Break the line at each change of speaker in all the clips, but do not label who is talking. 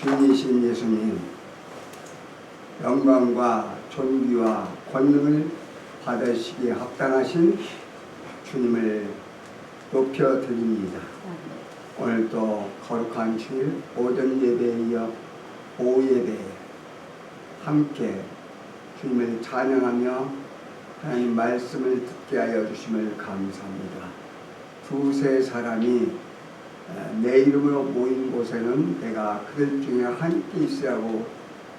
주인이신 예수님, 영광과 존귀와 권능을 받으시기에 합당하신 주님을 높여드립니다. 오늘도 거룩한 주일 오전 예배에 이어 오후 예배에 함께 주님을 찬양하며 하나님 말씀을 듣게 하여 주심을 감사합니다. 두세 사람이 내 이름으로 모인 곳에는 내가 그들 중에 함께 있으라고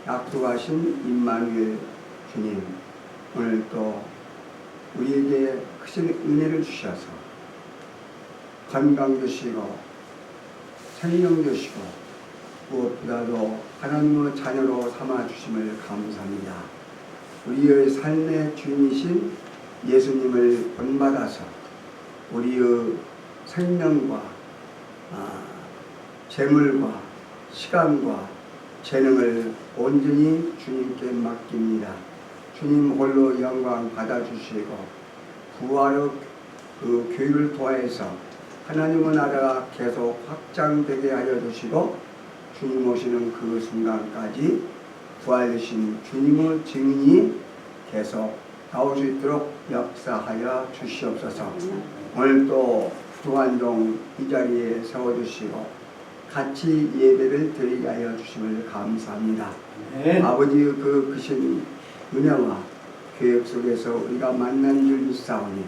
약속하신 임마누엘 주님, 오늘 또 우리에게 크신 은혜를 주셔서 건강 주시고 생명 주시고 무엇보다도 하나님의 자녀로 삼아 주심을 감사합니다. 우리의 삶의 주인이신 예수님을 본받아서 우리의 생명과 재물과 시간과 재능을 온전히 주님께 맡깁니다. 주님 홀로 영광 받아주시고 부활의 그 교육을 통해서 하나님의 나라가 계속 확장되게 하여 주시고 주님 오시는 그 순간까지 부활되신 주님의 증인이 계속 나올 수 있도록 역사하여 주시옵소서. 오늘 또 두한종 이 자리에 세워주시고 같이 예배를 드리게 하여 주심을 감사합니다. 아버지의 그 크신 은혜와 계획 속에서 우리가 만난 줄 믿사오니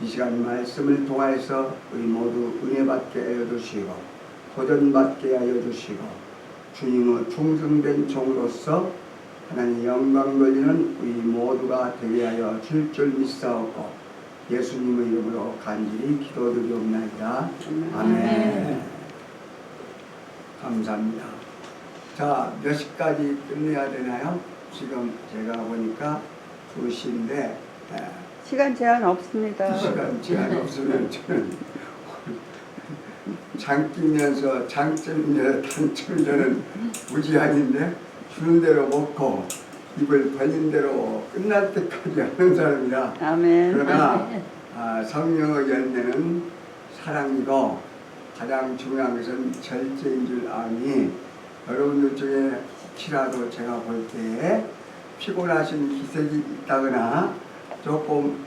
이 시간 말씀을 통하여서 우리 모두 은혜 받게 하여 주시고 도전 받게 하여 주시고 주님의 충성된 종으로서 하나님 영광 돌리는 우리 모두가 되게 하여 줄 믿사오고 예수님의 이름으로 간절히 기도드리옵나이다. 아멘. 감사합니다. 자, 몇 시까지 끝내야 되나요? 지금 제가 보니까 2시인데
시간 제한 없습니다.
시간 제한 없으면 저는 장끼면서 장점이냐 단점이냐는 무지한인데 주는 대로 먹고 입을 벌린 대로 끝날 때까지 하는 사람이라.
아멘.
그러나 성령의 열매는 사랑이고 가장 중요한 것은 절제인 줄 아니, 여러분들 중에 혹시라도 제가 볼 때에 피곤하신 기색이 있다거나 조금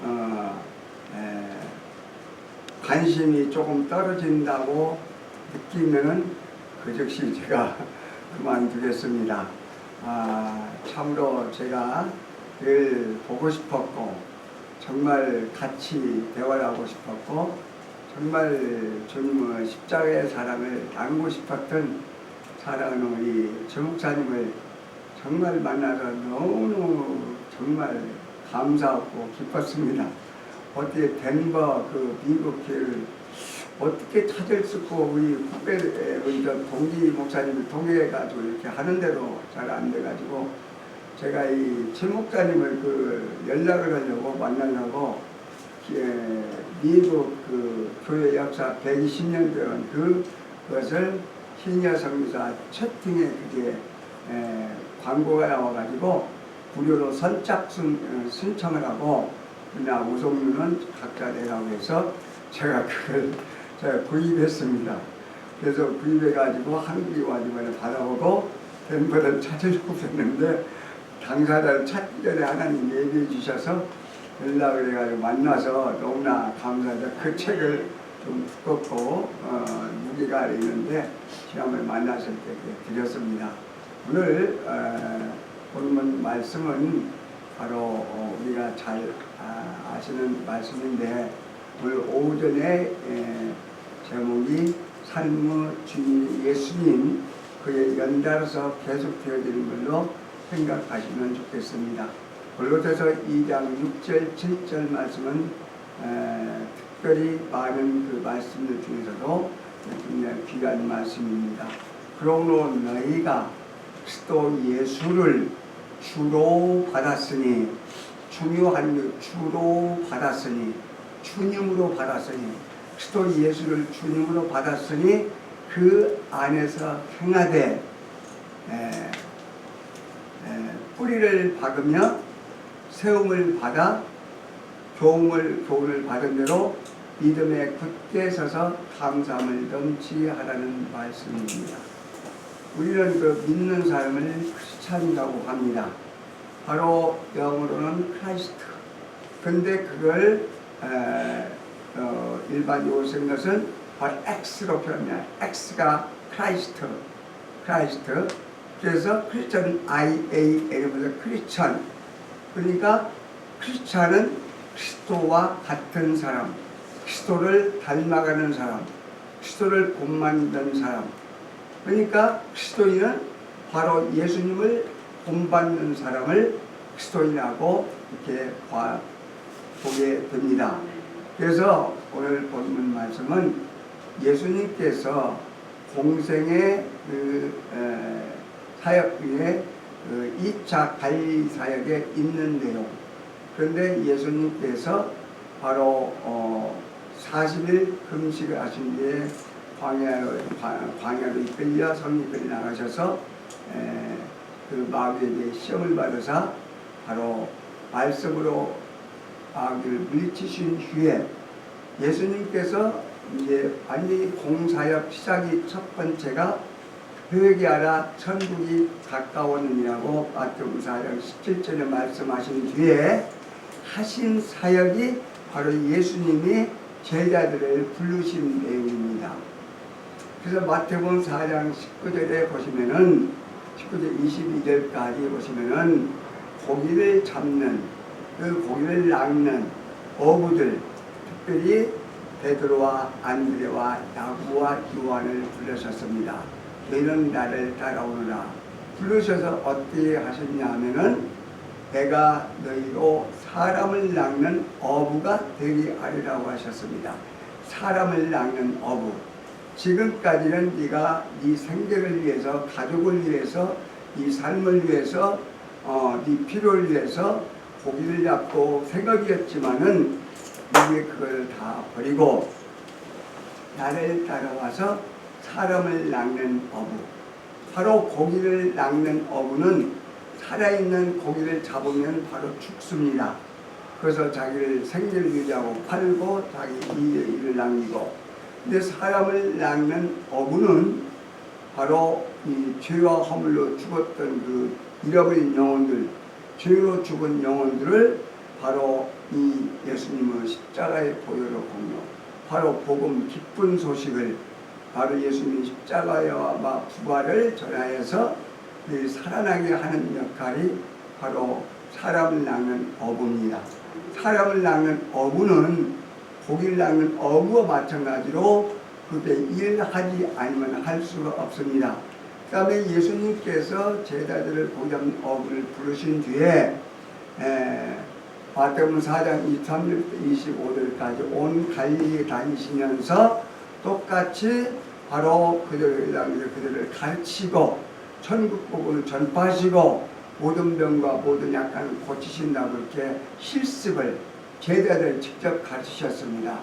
관심이 조금 떨어진다고 느끼면은 그 즉시 제가 그만두겠습니다. 참으로 제가 늘 보고 싶었고 정말 같이 대화를 하고 싶었고 정말 주님의 십자가의 사랑을 나누고 싶었던 사랑하는 우리 조 목사님을 정말 만나서 너무너무 정말 감사하고 기뻤습니다. 어떻게 덴버 그 미국 교회를 어떻게 찾을 수 없고 우리 후배 우리 동기 목사님을 통해가지고 이렇게 하는 대로 잘 안 돼가지고 제가 이 최 목사님을 그 연락을 하려고 만나려고 미국 그 교회 역사 120년 된 그것을 시니어 성교사 채팅에 그게 광고가 나와가지고 무료로 선착순 신청을 하고 그냥 우선료는 각자 내라고 해서 제가 그걸 구입했습니다. 그래서 구입해가지고 한국에 와서 받아보고 덴버를 찾으려고 했는데 당사자를 찾기 전에 하나님 얘기해 주셔서 연락을 해가지고 만나서 너무나 감사하죠. 그 책을 좀 두껍고 무게가 있는데 지난번에 만났을 때 드렸습니다. 오늘 본문 말씀은 바로 우리가 잘 아시는 말씀인데 오늘 오후 전에 제목이 삶의 주인 예수님 그의 연달아서 계속 되어지는 걸로 생각하시면 좋겠습니다. 골로새서 2장 6절 7절 말씀은 특별히 많은 그 말씀들 중에서도 굉장히 귀한 말씀입니다. 그러므로 너희가 그리스도 예수를 주로 받았으니 중요한 주로 받았으니 주님으로 받았으니 그리스도 예수를 주님으로 받았으니 그 안에서 행하되 뿌리를 박으며 세움을 받아 교훈을 받은 대로 믿음에 굳게 서서 감사함을 넘치하라는 말씀입니다. 우리는 그 믿는 사람을 크리스찬이라고 합니다. 바로 영어로는 크라이스트. 근데 그걸 일반적으로 쓴 것은 바로 X로 표현해요. X가 크라이스트. 그래서 크리스천 IAL보다 크리스천. 그러니까 크리스천은 그리스도와 같은 사람, 그리스도를 닮아가는 사람, 그리스도를 본받는 사람. 그러니까 그리스도인은 바로 예수님을 본받는 사람을 그리스도인이라고 이렇게 보게 됩니다. 그래서 오늘 본문 말씀은 예수님께서 공생의 사역 중에 2차 관리 사역에 있는 내용. 그런데 예수님께서 바로 40일 금식을 하신 뒤에 광야로 이끌려 성리길에 나가셔서 그 마귀에게 시험을 받으사 바로 말씀으로 마귀를 물리치신 후에 예수님께서 이제 완전히 공사역 시작이 첫 번째가 회개하라 천국이 가까웠느니라고 마태복음 4장 17절에 말씀하신 뒤에 하신 사역이 바로 예수님이 제자들을 부르신 내용입니다. 그래서 마태복음 4장 19절에 보시면은 19절 22절까지 보시면은 고기를 잡는 그 고기를 낚는 어부들, 특별히 베드로와 안드레와 야고보와 요한을 부르셨습니다. 너희는 나를 따라오너라. 부르셔서 어떻게 하셨냐 하면은 내가 너희로 사람을 낚는 어부가 되게 하리라고 하셨습니다. 사람을 낚는 어부. 지금까지는 네가 네 생계를 위해서, 가족을 위해서, 네 삶을 위해서, 네 필요를 위해서 고기를 잡고 생각이었지만은 이제 그걸 다 버리고 나를 따라와서 사람을 낚는 어부. 바로 고기를 낚는 어부는 살아있는 고기를 잡으면 바로 죽습니다. 그래서 자기를 생계를 유지하고 팔고 자기 일을 남기고. 근데 사람을 낚는 어부는 바로 이 죄와 허물로 죽었던 그 잃어버린 영혼들, 죄로 죽은 영혼들을 바로 이 예수님의 십자가의 보혈로 공유, 바로 복음 기쁜 소식을 바로 예수님의 십자가와 부활을 전하여서 살아나게 하는 역할이 바로 사람을 낚는 어부입니다. 사람을 낚는 어부는 고기를 낚는 어부와 마찬가지로 그게 일하지 않으면 할 수가 없습니다. 그 다음에 예수님께서 제자들을 고기 잡는 어부를 부르신 뒤에 마태복음 4장 23절부터 25절까지 온 갈릴리에 다니시면서 똑같이 바로 그들을 가르치고 천국 복음을 전파하시고 모든 병과 모든 약한을 고치신다고 이렇게 실습을 제자들 직접 가르치셨습니다.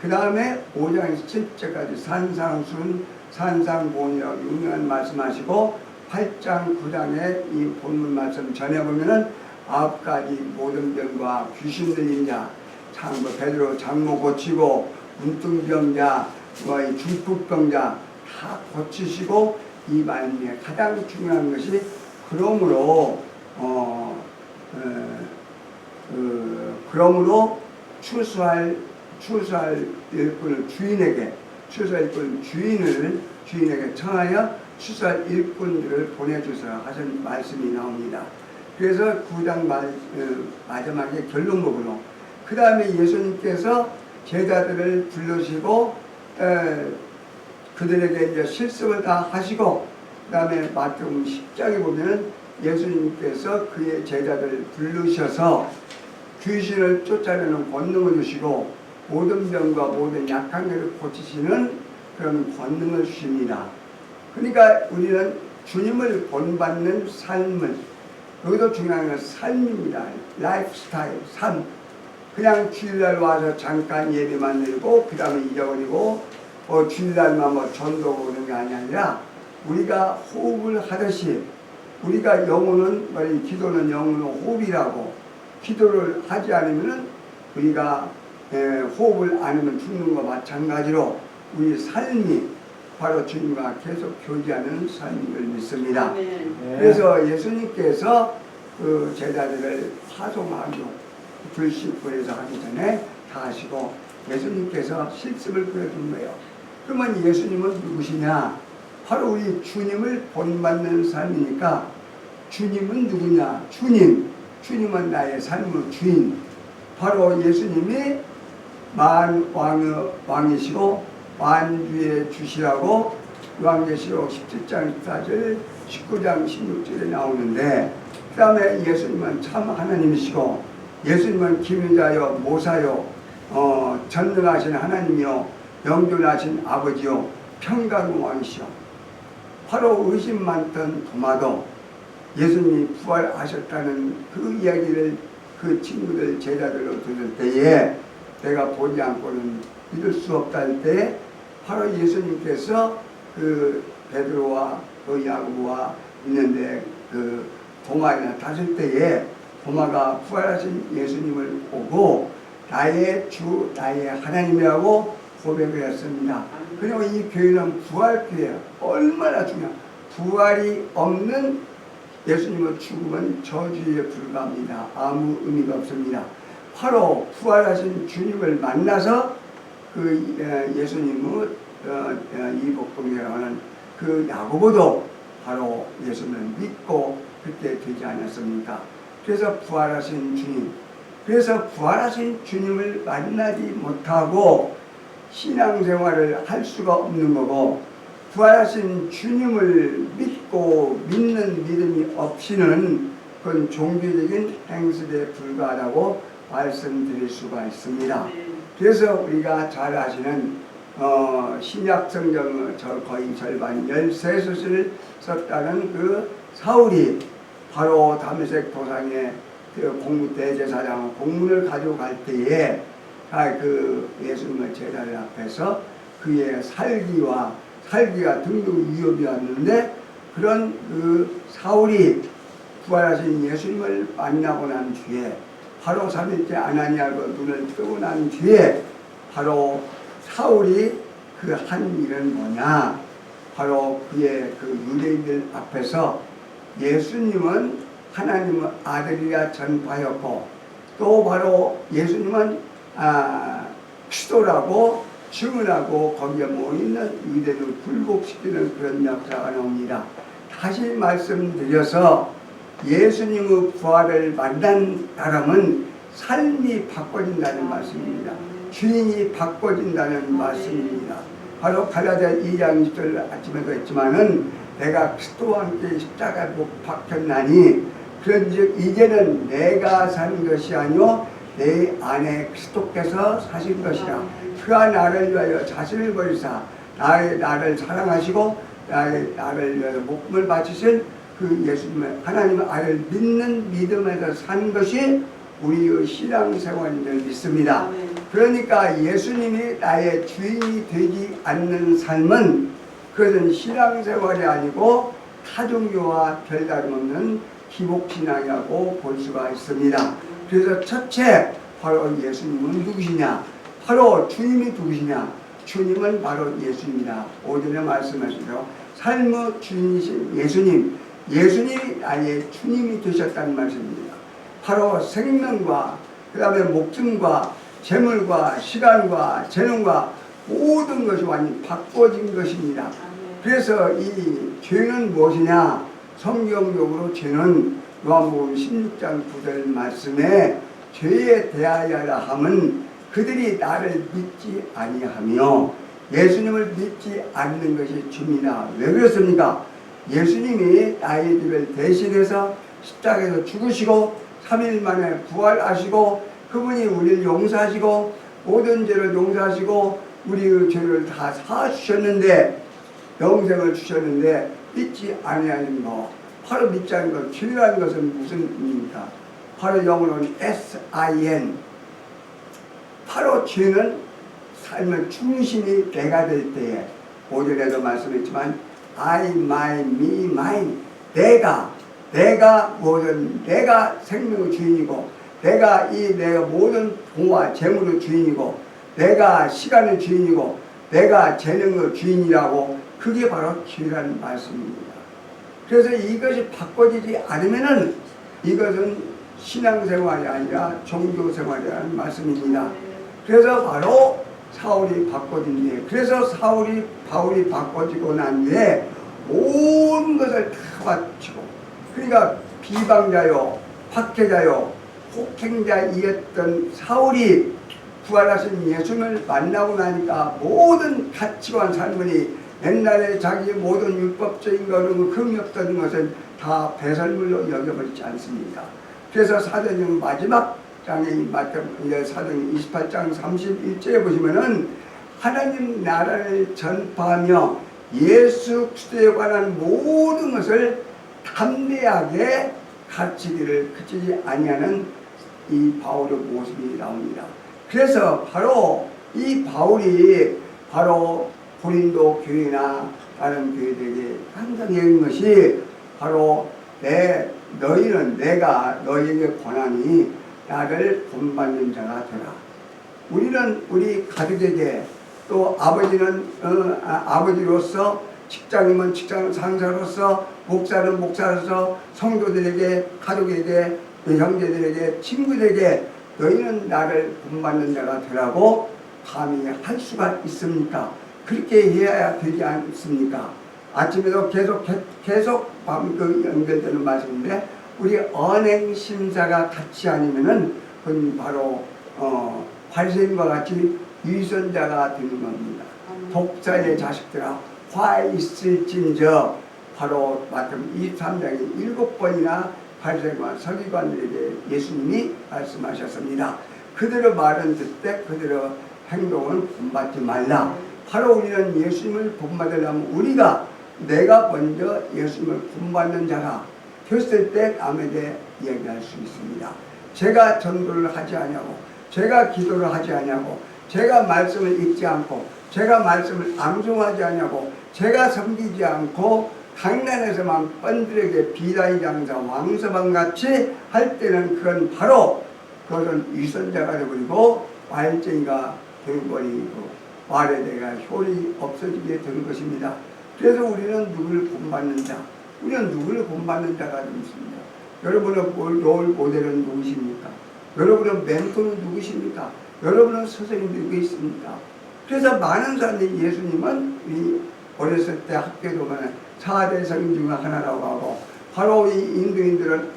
그 다음에 5장 7절까지 산상순, 산상본이라고 유명한 말씀하시고 8장 9장에 이 본문 말씀 전해보면은 9가지 모든 병과 귀신 들린 자, 베드로 장모 고치고 문둥병자, 중풍병자 다 고치시고 이 말씀에 가장 중요한 것이 그러므로 추수할 일꾼을 주인에게 청하여 추수할 일꾼들을 보내주소서 하신 말씀이 나옵니다. 그래서 9장 마지막에 결론 부분으로 그 다음에 예수님께서 제자들을 부르시고 그들에게 이제 실습을 다 하시고 그 다음에 마태복음 10장에 보면 예수님께서 그의 제자들을 부르셔서 귀신을 쫓아내는 권능을 주시고 모든 병과 모든 약한 것을 고치시는 그런 권능을 주십니다. 그러니까 우리는 주님을 본받는 삶을, 여기도 중요한 건 삶입니다. 라이프 스타일, 삶. 그냥 주일날 와서 잠깐 예배만 드리고 그 다음에 잊어버리고 주일날만 전도 보는 게 아니라 우리가 호흡을 하듯이 우리가 기도는 영혼의 호흡이라고, 기도를 하지 않으면 우리가 호흡을 안 하면 죽는 것과 마찬가지로 우리 삶이 바로 주님과 계속 교제하는 삶을 믿습니다.
아멘.
그래서 예수님께서 그 제자들을 파송하고 불식부에서 하기 전에 다 하시고 예수님께서 실습을 보여준 거예요. 그러면 예수님은 누구시냐? 바로 우리 주님을 본받는 삶이니까 주님은 누구냐? 주님은 나의 삶의 주인. 바로 예수님이 왕이시고 만주의 주시라고 요한계시록 17장 14절 19장 16절에 나오는데, 그 다음에 예수님은 참 하나님이시고 예수님은 기묘자요 모사요 전능하신 하나님이요 영존하신 아버지요 평강 왕이시오. 바로 의심 많던 도마도 예수님이 부활하셨다는 그 이야기를 그 친구들 제자들로 들을 때에 내가 보지 않고는 믿을 수 없다 할 때에 바로 예수님께서 그 베드로와 그 야고보와 있는데 그 도마에 나탔을 때에 도마가 부활하신 예수님을 보고 나의 주 나의 하나님이라고 고백을 했습니다. 그리고 이 교회는 부활교회예요. 얼마나 중요한, 부활이 없는 예수님의 죽음은 저주에 불과합니다. 아무 의미가 없습니다. 바로 부활하신 주님을 만나서 그 예수님의 이 복음이라고 하는 그 야고보도 바로 예수님을 믿고 그때 되지 않았습니까? 그래서 부활하신 주님, 그래서 부활하신 주님을 만나지 못하고 신앙생활을 할 수가 없는 거고, 부활하신 주님을 믿고 믿는 믿음이 없이는 그건 종교적인 행실에 불과하다고 말씀드릴 수가 있습니다. 그래서 우리가 잘 아시는 신약 성경 거의 절반 13섯을 썼다는 그 사울이 바로 다메섹 도상의 그 공무 대제사장 공문을 가지고 갈 때에 그 예수님의 제자들 앞에서 그의 살기가 등등 위협이었는데, 그런 그 사울이 부활하신 예수님을 만나고 난 뒤에 바로 3일째 아나니아가 눈을 뜨고 난 뒤에 바로 사울이 그 한 일은 뭐냐? 바로 그의 그 유대인들 앞에서 예수님은 하나님의 아들이라 전파였고, 또 바로 예수님은 그리스도라고 증언하고 거기에 모이는 유대인을 굴복시키는 그런 역사가 나옵니다. 다시 말씀드려서 예수님의 부활을 만난 사람은 삶이 바꿔진다는 말씀입니다. 주인이 바꿔진다는 말씀입니다. 바로 갈라디아 2장 20절 아침에도 했지만은 내가 그리스도와 함께 십자가에 못 박혔나니 그런즉 이제는 내가 사는 것이 아니요 내 안에 그리스도께서 사신 것이라. 그가 나를 위하여 자신을 버리사 나를 사랑하시고 나를 위하여 목숨을 바치신 그 예수님의 하나님의 아들을 믿는 믿음에서 사는 것이 우리의 신앙생활임을 믿습니다. 그러니까 예수님이 나의 주인이 되지 않는 삶은 그것은 신앙생활이 아니고 타종교와 별다름없는 기복신앙이라고 볼 수가 있습니다. 그래서 첫째, 바로 예수님은 누구시냐? 바로 주님이 누구시냐? 주님은 바로 예수입니다. 오전에 말씀하신 삶의 주인이신 예수님이 나의 주님이 되셨다는 말씀입니다. 바로 생명과 그 다음에 목숨과 재물과 시간과 재능과 모든 것이 완전히 바꿔진 것입니다. 그래서 이 죄는 무엇이냐? 성경적으로 죄는 요한복음 16장 9절 말씀에 죄에 대하여라 함은 그들이 나를 믿지 아니하며 예수님을 믿지 않는 것이 죄입니다. 왜 그렇습니까? 예수님이 나의 죄를 대신해서 십자가에서 죽으시고 3일 만에 부활하시고 그분이 우리를 용서하시고 모든 죄를 용서하시고 우리의 죄를 다 사주셨는데 영생을 주셨는데 믿지 아니하는 것, 바로 믿지 않는 것, 죄라는 것은 무슨 의미입니까? 바로 영어로는 S-I-N. 바로 죄는 삶의 중심이 내가 될 때에, 오전에도 말씀했지만 I, my, me, mine. 내가 모든, 내가 생명의 주인이고 내가 모든 돈과 재물의 주인이고 내가 시간의 주인이고 내가 재능의 주인이라고 그게 바로 기회라는 말씀입니다. 그래서 이것이 바꿔지지 않으면은 이것은 신앙생활이 아니라 종교생활이라는 말씀입니다. 그래서 바로 사울이 바꿔진 뒤에, 그래서 바울이 바꿔지고 난 뒤에 온 것을 다 바치고, 그러니까 비방자요, 박해자요, 폭행자이었던 사울이 부활하신 예수님을 만나고 나니까 모든 가치관 삶이 옛날에 자기 모든 율법적인 것은 흠이 없던 것은 다 배설물로 여겨버리지 않습니까? 그래서 사도행 마지막 장에 사도행 28장 31절에 보시면은 하나님 나라를 전파하며 예수 그리스도에 관한 모든 것을 담대하게 가르치기를 그치지 아니하는 이 바울의 모습이 나옵니다. 그래서 바로 이 바울이 바로 고린도 교회나 다른 교회들에게 항상 얘기한 것이 바로 너희는 내가 너희에게 권하니 나를 본받는 자가 되라. 우리는 우리 가족에게 또 아버지는 아버지로서, 직장이면 직장 상사로서, 목사는 목사로서 성도들에게, 가족에게, 형제들에게, 친구들에게 너희는 나를 본받는 자가 되라고 감히 할 수가 있습니까? 그렇게 해야 되지 않습니까? 아침에도 계속 연결되는 말씀인데, 우리 언행심사가 같이 아니면은 그건 바로 바리새인과 같이 위선자가 되는 겁니다. 독자의 자식들아 화 있을진저, 바로 마태복음 23장에 7번이나 바리새인과 서기관들에게 예수님이 말씀하셨습니다. 그대로 말은 듣되 그대로 행동을 본받지 말라. 바로 우리는 예수님을 본받으려면 내가 먼저 예수님을 본받는 자가 됐을 때 남에게 얘기할 수 있습니다. 제가 전도를 하지 않냐고, 제가 기도를 하지 않냐고, 제가 말씀을 읽지 않고, 제가 말씀을 암송하지 않냐고, 제가 섬기지 않고 강단에서만 뻔들에게 비단이 장사 왕서방같이 할 때는 그것은 위선자가 되어버리고 말쟁이가 되어버리고 말에 대한 효력이 없어지게 되는 것입니다. 그래서 우리는 누구를 본받는 자, 우리는 누구를 본받는 자가 되겠습니다. 여러분의 롤 모델은 누구십니까? 여러분의 멘토는 누구십니까? 여러분의 선생님이 누구 있습니까? 그래서 많은 사람들이 예수님은 우리 어렸을 때 학교에 보면 4대 성인 중 하나라고 하고, 바로 이 인도인들은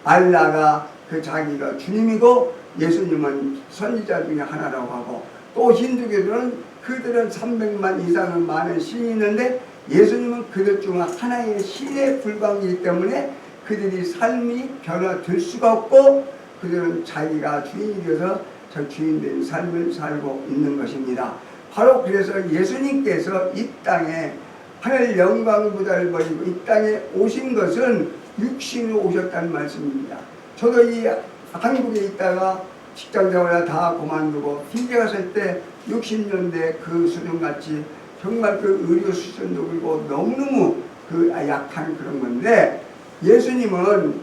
알라가 그 자기가 주님이고 예수님은 선지자 중에 하나라고 하고, 또 힌두교들은 그들은 300만 이상은 많은 신이 있는데 예수님은 그들 중 하나의 신에 불과하기 때문에 그들이 삶이 변화될 수가 없고, 그들은 자기가 주인이 되어서 저 주인된 삶을 살고 있는 것입니다. 바로 그래서 예수님께서 이 땅에 하늘 영광보다를 버리고 이 땅에 오신 것은 육신으로 오셨다는 말씀입니다. 저도 이 한국에 있다가 직장생활을 다 그만두고 흰개 갔을 때 60년대 그 수준같이 정말 그 의료 수준도 그리고 너무너무 그 약한 그런 건데, 예수님은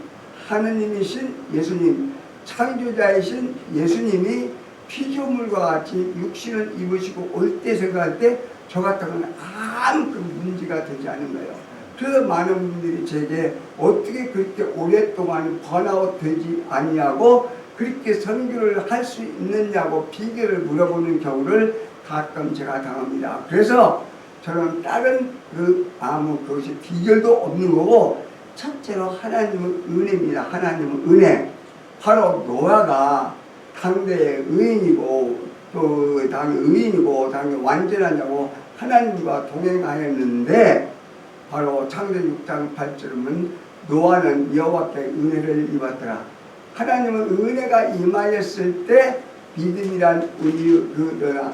하느님이신 예수님, 창조자이신 예수님이 피조물과 같이 육신을 입으시고 올 때 생각할 때 저 같은 건 아무 그 문제가 되지 않은 거예요. 그래서 많은 분들이 제게 어떻게 그렇게 오랫동안 번아웃 되지 않냐고, 그렇게 선교를 할 수 있느냐고 비결을 물어보는 경우를 가끔 제가 당합니다. 그래서 저는 다른 그것이 비결도 없는 거고, 첫째로 하나님의 은혜입니다. 하나님의 은혜. 바로 노아가 당대의 의인이고 또 당의 의인이고 당의 완전하냐고 하나님과 동행하였는데, 바로 창세기 6장 8절은 노아는 여호와께 은혜를 입었더라. 하나님의 은혜가 임하였을 때 믿음이란 우리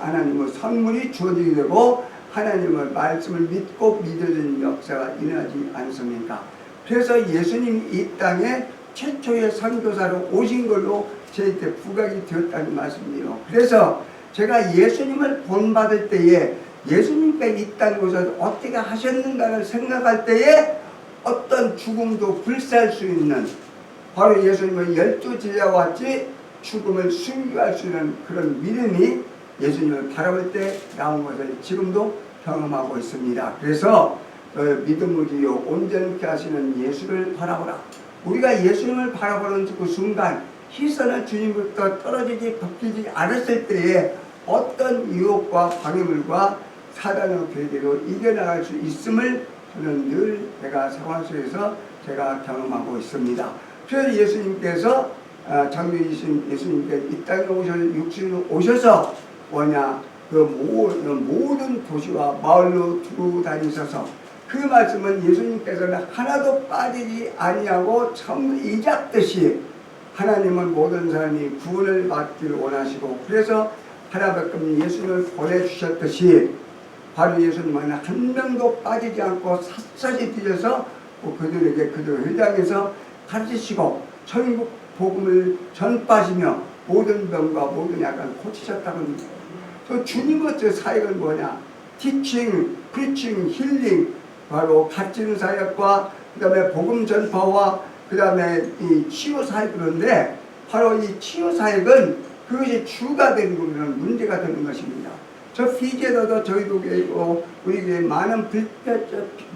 하나님의 선물이 주어지게 되고 하나님의 말씀을 믿고 믿어지는 역사가 일어나지 않습니까? 그래서 예수님이 이 땅에 최초의 선교사로 오신 걸로 저희한테 부각이 되었다는 말씀이에요. 그래서 제가 예수님을 본받을 때에 예수님께 이 땅에 오셔서 어떻게 하셨는가를 생각할 때에 어떤 죽음도 불사할 수 있는, 바로 예수님의 12제자와 같이 죽음을 순교할 수 있는 그런 믿음이 예수님을 바라볼 때 나온 것을 지금도 경험하고 있습니다. 그래서 믿음을 기요 온전케 하시는 예수를 바라보라. 우리가 예수님을 바라보는 그 순간 시선을 주님부터 떨어지지 벗기지 않았을 때에 어떤 유혹과 방해물과 사단의 괴계로 이겨나갈 수 있음을 저는 늘 제가 생활 속에서 제가 경험하고 있습니다. 그래서 예수님께서 장로이신 예수님께 이 땅에 육신으로 오셔서 뭐냐 그 모든 도시와 마을로 두고 다니셔서 그 말씀은 예수님께서는 하나도 빠지지 아니하고 참 이잡듯이 하나님은 모든 사람이 구원을 받기를 원하시고 그래서 하나밖에 예수님을 보내주셨듯이 바로 예수님은 한 명도 빠지지 않고 샅샅이 뛰어서 그들에게 그들 회당에서 가르치시고 천국 복음을 전파하시며 모든 병과 모든 약을 고치셨다고 합니다. 저 주님의 저 사역은 뭐냐? 티칭, 프리칭, 힐링 바로 가르치는 사역과 그 다음에 복음 전파와 그 다음에 이 치유 사역 그런데 바로 이 치유 사역은 그것이 주가 되는 것은 문제가 되는 것입니다. 저 피지에도 저희도 계시고 우리 교회 많은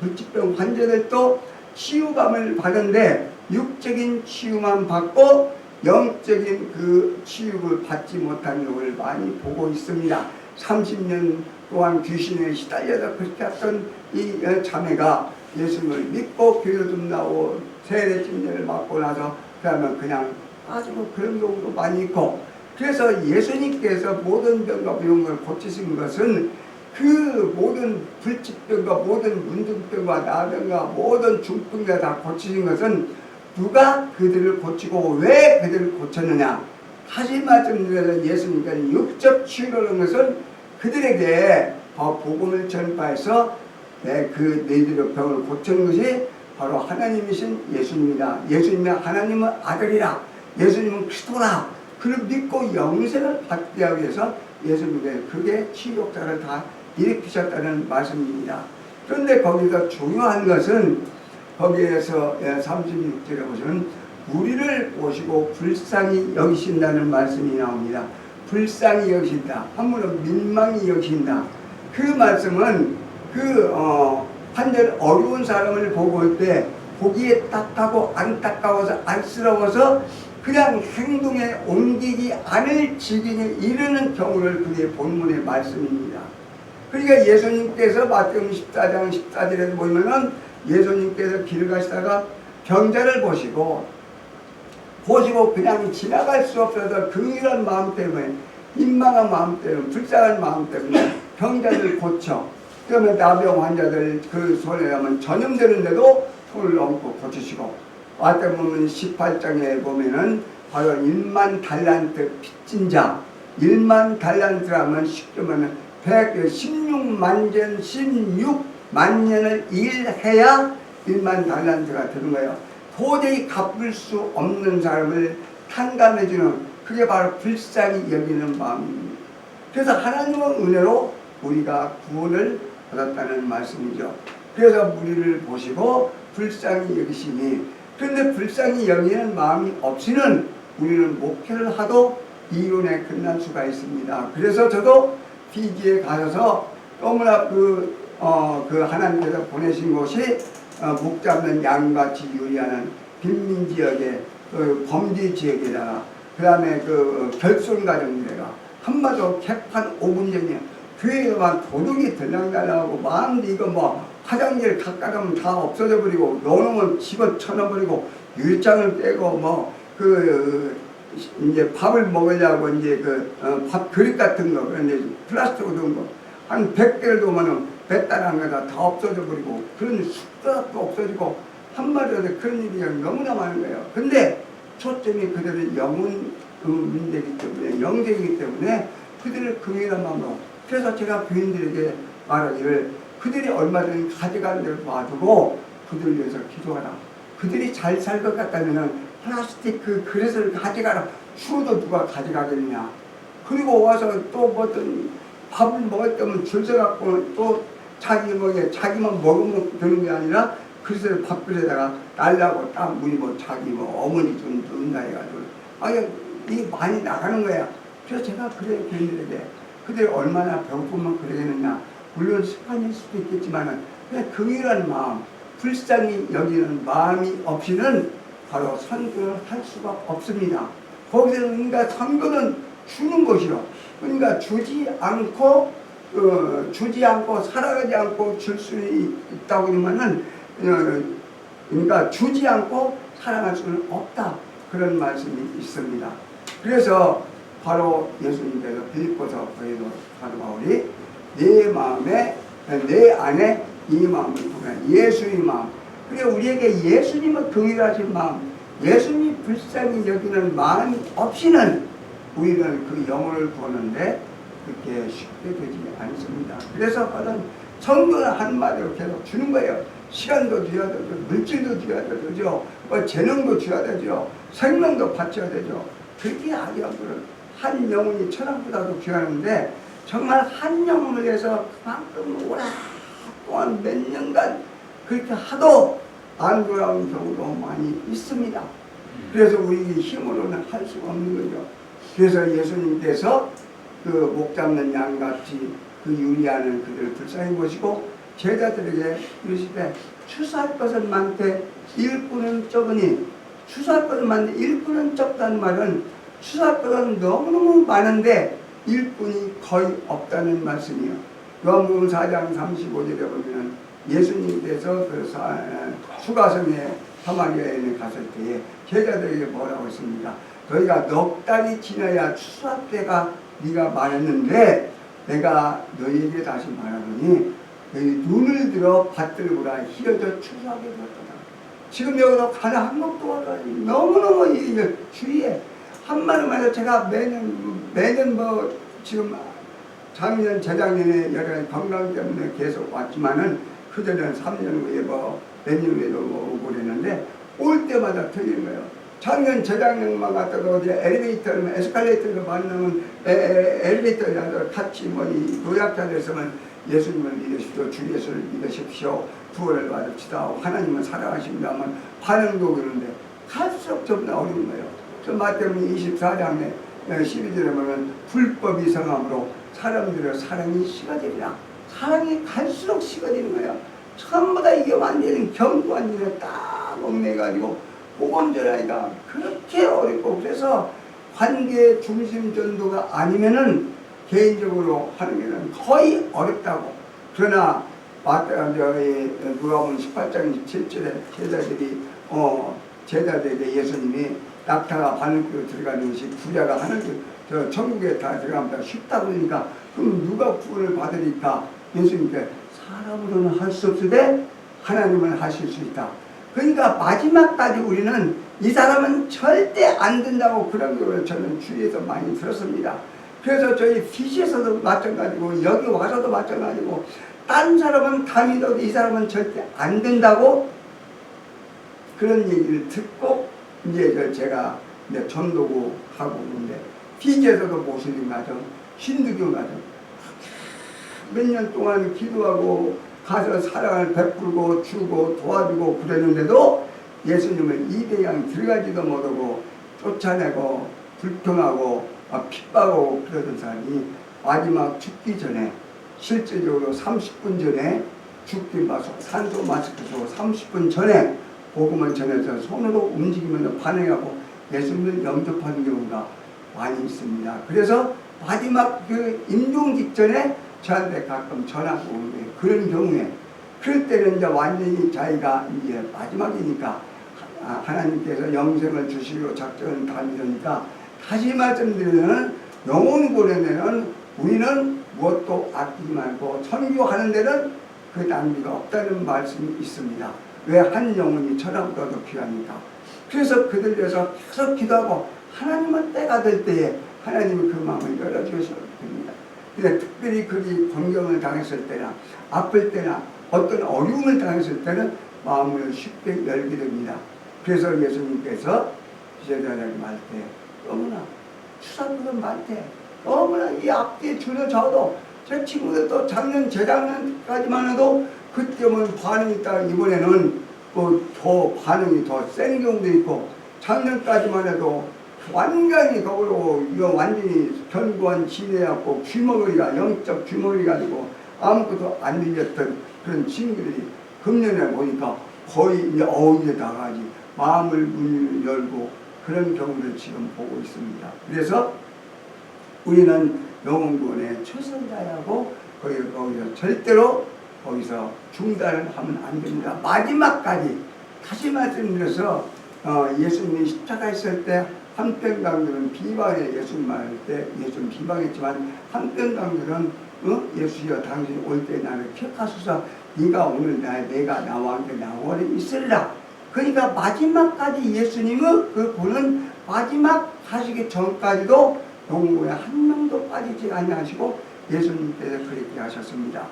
불치병 환자들도 치유감을 받는데 육적인 치유만 받고 영적인 그 치유를 받지 못하는 것을 많이 보고 있습니다. 30년 동안 귀신에 시달려서 그렇게 했던 이 자매가 예수님을 믿고 교회도 좀 나오고 세례 침례를 받고 나서 그러면 그냥 빠지고 그런 경우도 많이 있고 그래서 예수님께서 모든 병과 병을 고치신 것은 그 모든 불치병과 모든 문둥병과 나병과 모든 중풍과 다 고치신 것은 누가 그들을 고치고 왜 그들을 고쳤느냐. 다시 말씀드리면 예수님께서 육적 치유라는 것은 그들에게 복음을 전파해서 너희들의 병을 고치는 것이 바로 하나님이신 예수님이다. 예수님이 하나님의 아들이라. 예수님은 그리스도라. 그를 믿고 영생을 받기 위해서 예수님께서 그게 치유역사를 다 일으키셨다는 말씀입니다. 그런데 거기서 중요한 것은 거기에서 36절에 보시면 우리를 보시고 불쌍히 여기신다는 말씀이 나옵니다. 불쌍히 여기신다. 한문은 민망히 여기신다. 그 말씀은 환전 어려운 사람을 보고 올 때 보기에 딱하고 안타까워서 안쓰러워서 그냥 행동에 옮기지 않을 지경에 이르는 경우를 그의 본문의 말씀입니다. 그러니까 예수님께서 마태복음 14장 14절에서 보면은 예수님께서 길을 가시다가 병자를 보시고 그냥 지나갈 수 없어서 긍휼한 마음 때문에 민망한 마음 때문에 불쌍한 마음 때문에 병자들 고쳐 그러면 나병 환자들 그 손에 하면 전염되는데도 손을 얹고 고치시고 마태복음 18장에 보면은 바로 1만 달란트 빚진 자 1만 달란트라면 쉽게 말하면 16만 년 16만 년을 일해야 1만 달란트가 되는 거예요. 도저히 갚을 수 없는 사람을 탕감해주는 그게 바로 불쌍히 여기는 마음입니다. 그래서 하나님의 은혜로 우리가 구원을 받았다는 말씀이죠. 그래서 우리를 보시고 불쌍히 여기시니 그런데 불쌍히 여기는 마음이 없이는 우리는 목회를 하도 이론에 끝날 수가 있습니다. 그래서 저도 피지에 가셔서 너무나 그 하나님께서 보내신 곳이 목 잡는 양같이 유리하는 빈민지역에 범죄 지역에다가 그 다음에 결손가정들에가 한마디로 개판 5분 전이야. 교회에만 도둑이 들락달락하고 마음도 이거 뭐 화장실 가까이 가면 다 없어져 버리고 노놈은 집어 쳐넣어버리고 유리장을 떼고 이제 밥을 먹으려고 이제 밥 그릇 같은 거 그런데 플라스틱으로 된 거 한 100개를 도면은 배따라한 거다 다 없어져 버리고 그런 숟가락도 없어지고 한마디로 그런 일이 너무나 많은 거예요. 근데 초점이 그들의 영혼 문제이기 때문에 영생이기 때문에 그들을 긍휼한 마음으로 그래서 제가 교인들에게 말하기를 그들이 얼마든지 가져가는 데를 봐두고 그들을 위해서 기도하라. 그들이 잘 살 것 같다면은 플라스틱 그릇을 가져가라. 추워도 누가 가져가겠냐. 그리고 와서 또 어떤 밥을 먹을 때면 줄 서갖고 또 자기만 먹으면 되는 게 아니라 그릇을 밥그릇에다가 달라고 딱 우리 자기 어머니 좀 넣는다 해가지고 이게 많이 나가는 거야. 그래서 제가 그래 교인들에게 그들이 얼마나 배고프면 그러겠느냐. 물론 습관일 수도 있겠지만 그냥 긍휼한 마음, 불쌍히 여기는 마음이 없이는 바로 선교를 할 수가 없습니다. 거기서는 그러니까 선교는 주는 것이요. 그러니까 주지 않고 살아가지 않고 줄 수 있다고 하면은 그러니까 주지 않고 살아갈 수는 없다. 그런 말씀이 있습니다. 그래서 바로 예수님께서 빌립보서 거기도 사도 바울이 내 안에 이 마음을 보면 예수의 마음. 그리고 우리에게 예수님의 긍휼하신 마음, 예수님 불쌍히 여기는 마음이 없이는 우리는 그 영혼을 보는데 그렇게 쉽게 되지 않습니다. 그래서 받은 성도는 한마디로 계속 주는 거예요. 시간도 줘야 되죠. 물질도 줘야 되죠. 재능도 줘야 되죠. 생명도 바쳐야 되죠. 그렇게 하기 위해서는 한 영혼이 천하보다도 귀하는데 정말 한 영혼을 위해서 그만큼 오랫동안 몇 년간 그렇게 하도 안 돌아온 경우도 많이 있습니다. 그래서 우리 힘으로는 할 수가 없는 거죠. 그래서 예수님께서 그 목 잡는 양같이 그 유리하는 그들을 불쌍히 보시고 제자들에게 이르시되 추수할 것은 많되 일꾼은 적으니, 추수할 것은 많은데 일꾼은 적다는 말은 추수할 것은 너무너무 많은데 일꾼이 거의 없다는 말씀이에요. 요한복음 4장 35절에 보면 예수님께서 그 수가성에 사마리아에 갔을 때에 제자들에게 뭐라고 했습니까? 너희가 넉 달이 지나야 추수할 때가 네가 말했는데 내가 너희에게 다시 말하노니 너희 눈을 들어 밭을 보라 희어져 추수하게 되었다. 지금 여기서 가는 한국도 너무너무 주위에 한마디만 해서 제가 매년 뭐 지금 작년 재작년에 여러 가지 건강 때문에 계속 왔지만은 그전에는 3년 후에 몇 년 후에도 오고 그랬는데 올 때마다 틀린 거예요. 작년 재작년만 갔다가 어디 엘리베이터를 에스컬레이터를 만나면 엘리베이터에 같이 이 노약자들에서는 예수님을 믿으십시오. 주 예수를 믿으십시오. 구원을 받읍시다. 하나님은 사랑하십니다만 반응도 그러는데 갈수록 좀 어려운 거예요. 저 마태복음 24장에 12절에 보면 불법이 성함으로 사람들의 사랑이 식어지리라. 사랑이 갈수록 식어지는 거예요. 전부 다 이게 완전히 경관절에 딱 얽매가지고 복음전하기가 그렇게 어렵고, 그래서 관계 중심 전도가 아니면은 개인적으로 하는 게는 거의 어렵다고. 그러나 누가복음 18장 27절에 제자들에게 예수님이 낙타가 바늘귀로 들어가는 것이 부자가 하늘길 저 천국에 다 들어가면 쉽다고 그러니까 그럼 누가 구원을 받으니까 예수님께 사람으로는 할 수 없으되 하나님은 하실 수 있다. 그러니까 마지막까지 우리는 이 사람은 절대 안 된다고 그런 걸 저는 주위에서 많이 들었습니다. 그래서 저희 DC에서도 마찬가지고 여기 와서도 마찬가지고 딴 사람은 다 믿어도 이 사람은 절대 안 된다고 그런 얘기를 듣고 이제 제가 전도고 하고 있는데 DC에서도 모슬림 가정, 힌두교 가정 몇 년 동안 기도하고 가서 사랑을 베풀고 주고 도와주고 그랬는데도 예수님을 입에 들어가지도 못하고 쫓아내고 불평하고 핍박하고 그러던 사람이 마지막 죽기 전에 실제적으로 30분 전에 죽기 산소 마스크 쓰고 30분 전에 복음을 전해서 손으로 움직이면서 반응하고 예수님을 영접하는 경우가 많이 있습니다. 그래서 마지막 그 임종 직전에 저한테 가끔 전화가 오는데 그런 경우에 그럴 때는 이제 완전히 자기가 이제 마지막이니까 하나님께서 영생을 주시기로 작정을 다 이러니까 다시 말씀드리면 영혼 보내면은 우리는 무엇도 아끼지 말고 선교하는 데는 그 낭비가 없다는 말씀이 있습니다. 왜 한 영혼이 천하보다도 귀하니까. 그래서 그들 위해서 계속 기도하고 하나님은 때가 될 때에 하나님이 그 마음을 열어주셔야 됩니다. 근데 특별히 그들이 공경을 당했을 때나 아플 때나 어떤 어려움을 당했을 때는 마음을 쉽게 열게 됩니다. 그래서 예수님께서 제자들에게 말할 때 너무나 추상들은 많대. 너무나 이 앞뒤에 줄여져도 제 친구들도 작년 재작년까지만 해도 그때면 반응이 있다가 이번에는 더 반응이 더 센 경우도 있고 작년까지만 해도 완전히 거꾸로 완전히 견고한 지혜였고 귀머거리가 영적 귀머거리가 되고 아무것도 안 들렸던 그런 친구들이 금년에 보니까 거의 이제 이제 나가지 마음을 문을 열고 그런 경우를 지금 보고 있습니다. 그래서 우리는 영혼구원에 최선을 다하고 거기서 절대로 거기서 중단을 하면 안 됩니다. 마지막까지 다시 말씀드려서 예수님이 십자가 있을 때 한편강들은 비방에 예수님 말할 때 예수님 비방했지만 한편강들은 예수여 당신이 올 때 나를 기억하소서 네가 오늘 내가 나와 함께 나와 있으리라. 그러니까 마지막까지 예수님은 그 분은 마지막 하시기 전까지도 영혼에 한 명도 빠지지 아니하시고 예수님께서 그렇게 하셨습니다.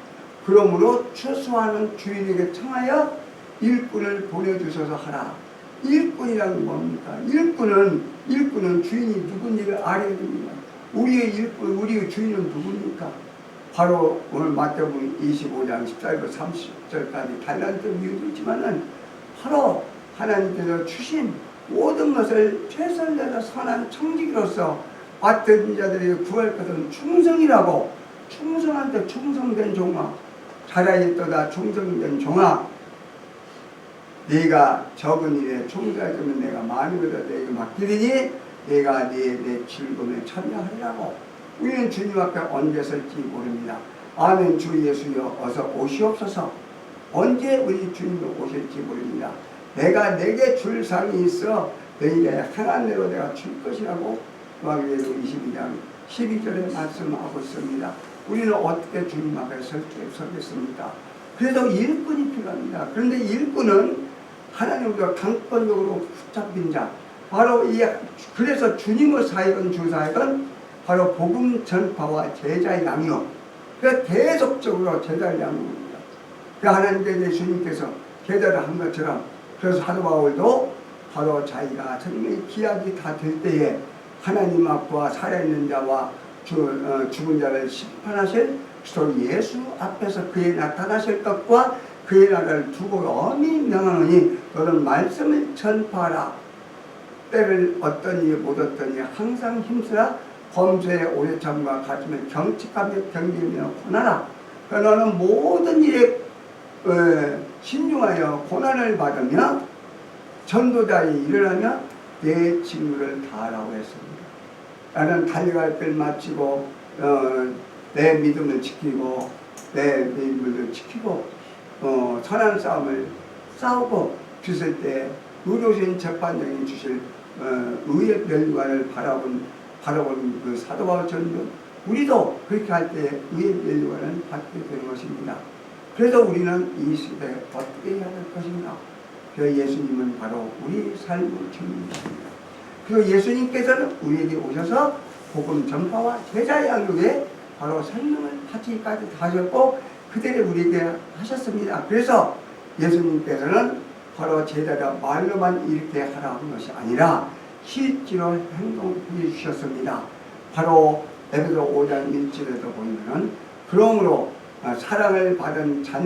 그러므로 추수하는 주인에게 청하여 일꾼을 보내주셔서 하라. 일꾼이란 뭡니까? 일꾼은 주인이 누군지를 알아야 됩니다. 우리의 일꾼, 우리의 주인은 누굽니까? 바로 오늘 마태복음 25장 14절부터 30절까지 달란트 비유도 있지만은 바로 하나님께서 주신 모든 것을 최선을 다해서 선한 청지기로서 맡은 자들에게 구할 것은 충성이라고. 충성한테 충성된 종아, 잘하였도다 충성된 종아, 네가 적은 일에 충성하면 내가 많은 것을 내게 맡기리니 내가 내 즐거움에 참여하리라고. 우리는 주님 앞에 언제 설지 모릅니다. 아멘. 주 예수여 어서 오시옵소서. 언제 우리 주님이 오실지 모릅니다. 내게 줄 상이 있어 너희에게 행한 대로 내가 줄 것이라고 마가복음 22장 12절에 말씀하고 있습니다. 우리는 어떻게 주님 앞에 서겠습니까? 그래서 일꾼이 필요합니다. 그런데 일꾼은 하나님과 강권적으로 붙잡힌 자, 바로 그래서 주님의 사역은 주사역은 바로 복음 전파와 제자의 양육. 그러니까 계속적으로 제자의 양육입니다. 하나님께 주님께서 제자를 한 것처럼, 그래서 사도 바울도 바로 자기가 정말 기약이 다 될 때에 하나님 앞과 살아있는 자와 죽은 자를 심판하실 그리스도 예수 앞에서 그의 나타나실 것과 그의 나라를 두고 엄히 명하노니 너는 말씀을 전파하라. 때를 얻더니 못 얻더니 항상 힘쓰라. 범죄의 오래 참과 가슴에 경직하며 경계하며 고난하라. 그러니까 너는 모든 일에 신중하여 고난을 받으며 전도자의 일을 하며 내 직무를 다하라고 했습니다. 나는 달려갈 길 마치고 내 믿음을 지키고 내 믿음을 지키고 선한 싸움을 싸우고 주실 때 의로우신 재판장이 주실 의의 멸류관을 바라본 그 사도 바울처럼 우리도 그렇게 할 때 의의 멸류관을 받게 되는 것입니다. 그래서 우리는 이 시대에 어떻게 해야 될 것인가? 그 예수님은 바로 우리 삶의 주님이십니다. 그리고 예수님께서는 우리에게 오셔서 복음 전파와 제자 양육에 바로 설명을 하시기까지 하셨고 그대로 우리에게 하셨습니다. 그래서 예수님께서는 바로 제자가 말로만 이렇게 하라 한 것이 아니라 실제로 행동해 주셨습니다. 바로 에베소 5장 1절에도 보면은 그러므로 사랑을 받은 자녀